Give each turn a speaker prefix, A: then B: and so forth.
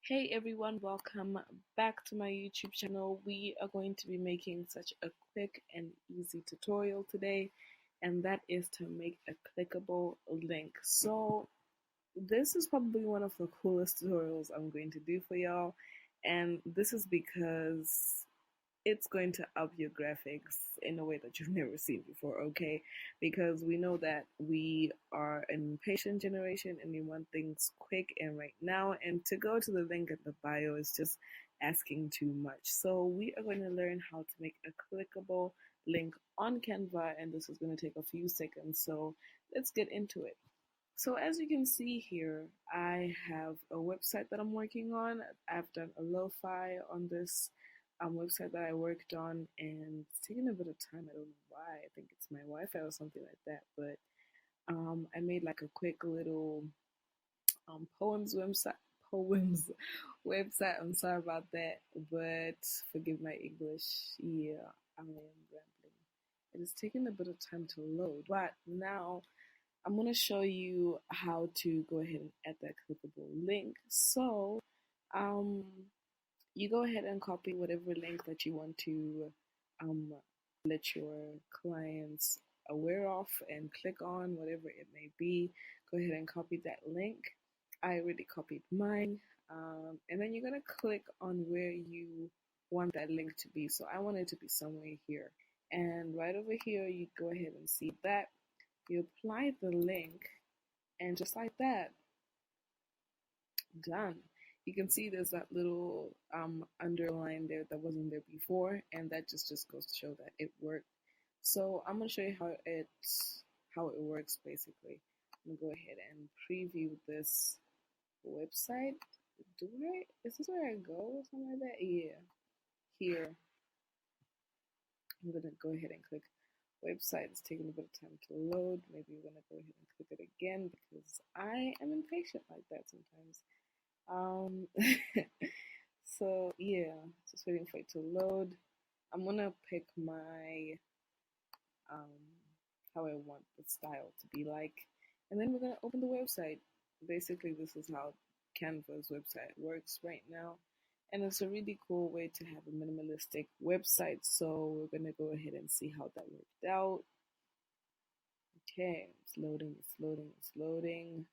A: Hey everyone, welcome back to my YouTube channel. We are going to be making such a quick and easy tutorial today, and that is to make a clickable link. So this is probably one of the coolest tutorials I'm going to do for y'all, and this is because it's going to up your graphics in a way that you've never seen before, okay? Because we know that we are an impatient generation and we want things quick and right now, and to go to the link in the bio is just asking too much. So we are going to learn how to make a clickable link on Canva, and this is going to take a few seconds, so let's get into it. So as you can see here, I have a website that I'm working on. I've done a lo-fi on this website that I worked on, and it's taken a bit of time. I don't know why. I think it's my Wi-Fi or something like that. But I made like a quick little poems website. I'm sorry about that, but forgive my English. Yeah, I am rambling. It is taking a bit of time to load. But now I'm going to show you how to go ahead and add that clickable link. So um, you go ahead and copy whatever link that you want to um, let your clients aware of and click on, whatever it may be. Go ahead and copy that link. I already copied mine. And then you're going to click on where you want that link to be. So I want it to be somewhere here. And right over here, you go ahead and see that. You apply the link, and just like that, done. You can see there's that little underline there that wasn't there before, and that just goes to show that it worked. So I'm gonna show you how it works basically. I'm gonna go ahead and preview this website. Is this where I go or something like that? Yeah. Here. I'm gonna go ahead and click website. It's taking a bit of time to load. Maybe we're gonna go ahead and click it again because I am impatient like that sometimes. Um, so yeah, just waiting for it to load. I'm gonna pick my um, how I want the style to be like, and then we're gonna open the website. Basically, this is how Canva's website works right now, and it's a really cool way to have a minimalistic website. So we're gonna go ahead and see how that worked out. Okay, it's loading, it's loading, it's loading.